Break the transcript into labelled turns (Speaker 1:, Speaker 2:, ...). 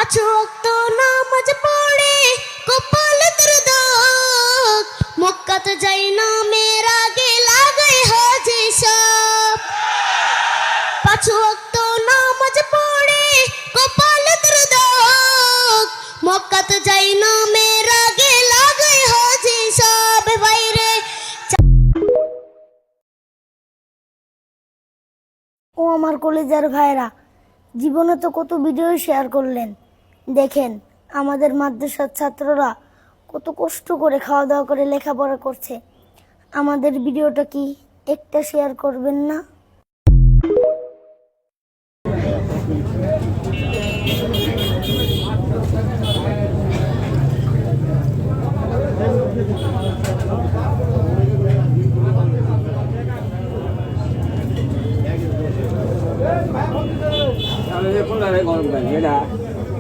Speaker 1: পাঁচ ওয়াক্ত নামাজ পড়ে কপাল তোর দাগ, মক্কাতে যাই না মেয়ের আগে লাগাই হাজি সাপ। পাঁচ ওয়াক্ত নামাজ পড়ে কপাল তোর দাগ, মক্কাতে যাই না মেয়ের আগে লাগাই হাজি সাপ। বাইরে
Speaker 2: ও আমার কলেজার ভাইরা, জীবনে তো কত ভিডিও শেয়ার করলেন, দেখেন আমাদের মাদ্রাসার ছাত্ররা কত কষ্ট করে খাওয়া দাওয়া করে লেখাপড়া করছে। আমাদের ভিডিওটা কি একটা শেয়ার করবেন না?
Speaker 3: Con này còn cảnh cái đá